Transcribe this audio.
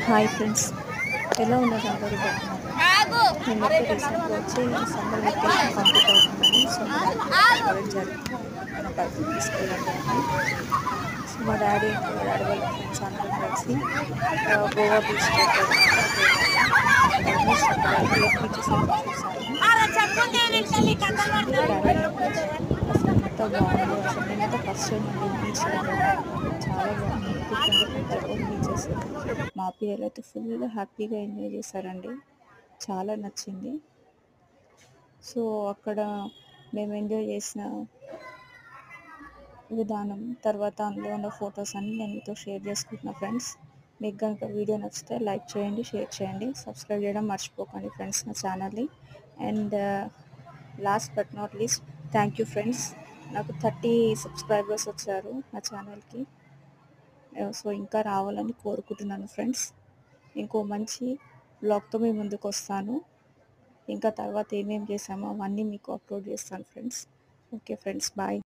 Hi friends, ఎలా ఉన్నారు? అందరూ బాగున్నారు. మేమైతే రీసెంట్గా వచ్చి సమ్మర్ వెకేషన్ కంప్లీట్ అవుతుందని సో మా డాడీ కాలేజ్ జరిగింది. మన బయటకు తీసుకెళ్ళండి అని. సో మా డాడీ ఇంకా మా డాడీ వాళ్ళ ఫ్రెండ్స్ అందరం కలిసి గోవా బీచ్ దగ్గర ఆల్మోస్ట్ అక్కడ 8 బీచెస్ అయితే చూసాము. డాడీ బీచ్ అసలు ఎంత బాగుందో, అసలు నేనైతే ఫస్ట్ టైం అండి బీచ్ దగ్గర. చాలా బాగుంది, different different type of beaches. మా పిల్లలు అయితే ఫుల్ హ్యాపీగా ఎంజాయ్ చేశారండి, చాలా నచ్చింది. సో అక్కడ మేము ఎంజాయ్ చేసిన విధానం, తర్వాత అందులో ఉన్న ఫొటోస్ అన్ని నేను మీతో షేర్ చేసుకుంటున్నా ఫ్రెండ్స్. మీకు కనుక వీడియో నచ్చితే లైక్ చేయండి, షేర్ చేయండి, సబ్స్క్రైబ్ చేయడం మర్చిపోకండి ఫ్రెండ్స్ నా ఛానల్ని. And last but not least, thank you friends. నాకు 30 సబ్స్క్రైబర్స్ వచ్చారు నా ఛానల్కి. సో ఇంకా రావాలని కోరుకుంటున్నాను ఫ్రెండ్స్. ఇంకో మంచి బ్లాగ్తో మీ ముందుకు వస్తాను. ఇంకా తర్వాత ఏమేమి చేసామో అవన్నీ మీకు అప్లోడ్ చేస్తాను ఫ్రెండ్స్. Okay friends, bye.